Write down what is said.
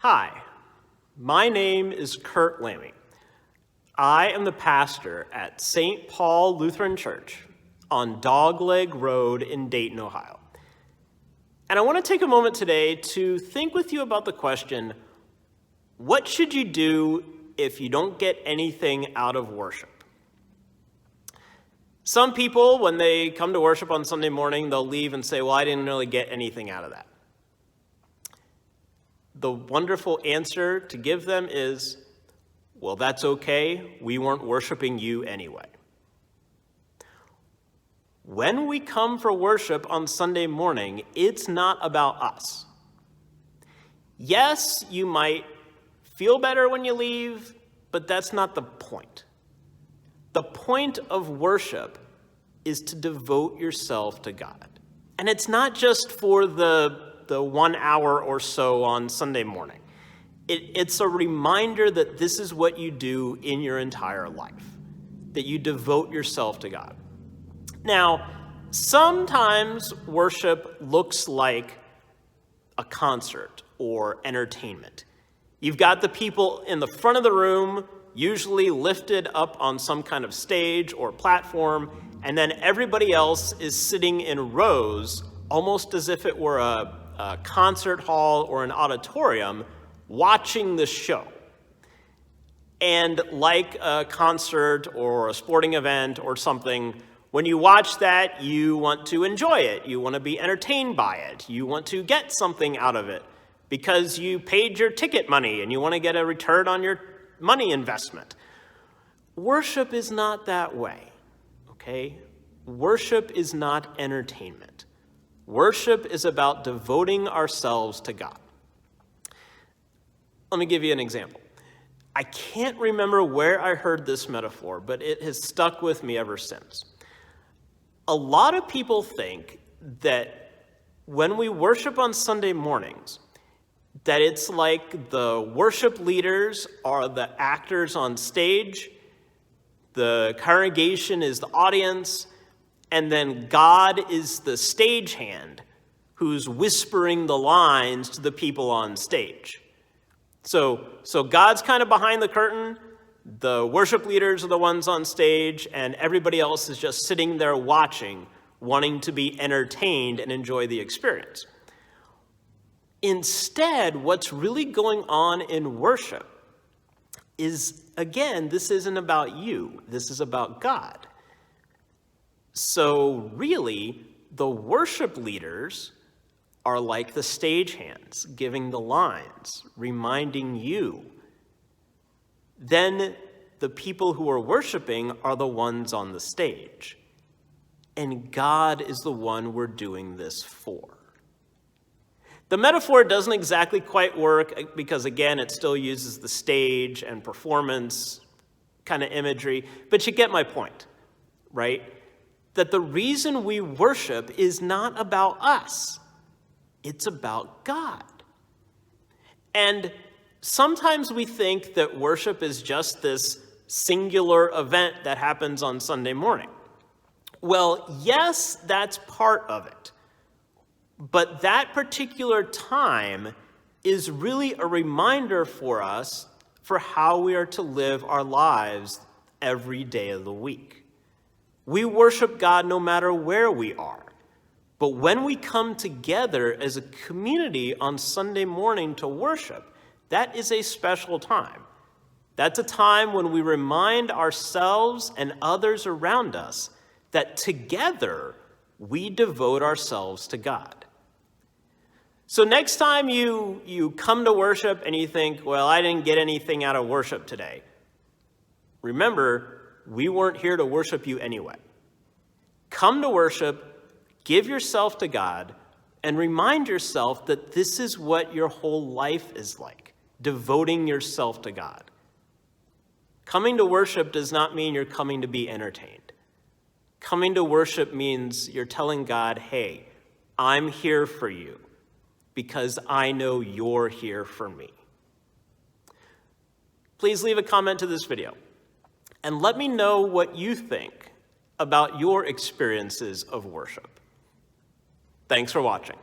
Hi, my name is Kurt Lammy. I am the pastor at St Paul Lutheran Church on Dogleg Road in Dayton, Ohio. And I want to take a moment today to think with you about the question, what should you do if you don't get anything out of worship? Some people, when they come to worship on Sunday morning, they'll leave and say, well, I didn't really get anything out of that. The wonderful answer to give them is, well, that's okay. We weren't worshiping you anyway. When we come for worship on Sunday morning, it's not about us. Yes, you might feel better when you leave, but that's not the point. The point of worship is to devote yourself to God. And it's not just for the 1 hour or so on Sunday morning. It's a reminder that this is what you do in your entire life, that you devote yourself to God. Now, sometimes worship looks like a concert or entertainment. You've got the people in the front of the room, usually lifted up on some kind of stage or platform, and then everybody else is sitting in rows, almost as if it were a concert hall or an auditorium, watching the show. And like a concert or a sporting event or something, when you watch that, you want to enjoy it. You want to be entertained by it. You want to get something out of it because you paid your ticket money and you want to get a return on your money investment. Worship is not that way, okay? Worship is not entertainment. Worship is about devoting ourselves to God. Let me give you an example. I can't remember where I heard this metaphor, but it has stuck with me ever since. A lot of people think that when we worship on Sunday mornings, that it's like the worship leaders are the actors on stage, the congregation is the audience, and then God is the stagehand who's whispering the lines to the people on stage. So God's kind of behind the curtain, the worship leaders are the ones on stage, and everybody else is just sitting there watching, wanting to be entertained and enjoy the experience. Instead, what's really going on in worship is, again, this isn't about you. This is about God. So really, the worship leaders are like the stagehands, giving the lines, reminding you. Then the people who are worshiping are the ones on the stage. And God is the one we're doing this for. The metaphor doesn't exactly quite work because, again, it still uses the stage and performance kind of imagery, but you get my point, right? That the reason we worship is not about us. It's about God. And sometimes we think that worship is just this singular event that happens on Sunday morning. Well, yes, that's part of it. But that particular time is really a reminder for us for how we are to live our lives every day of the week. We worship God no matter where we are. But when we come together as a community on Sunday morning to worship, that is a special time. That's a time when we remind ourselves and others around us that together we devote ourselves to God. So next time you come to worship and you think, well, I didn't get anything out of worship today, remember, we weren't here to worship you anyway. Come to worship, give yourself to God, and remind yourself that this is what your whole life is like, devoting yourself to God. Coming to worship does not mean you're coming to be entertained. Coming to worship means you're telling God, hey, I'm here for you because I know you're here for me. Please leave a comment to this video and let me know what you think about your experiences of worship. Thanks for watching.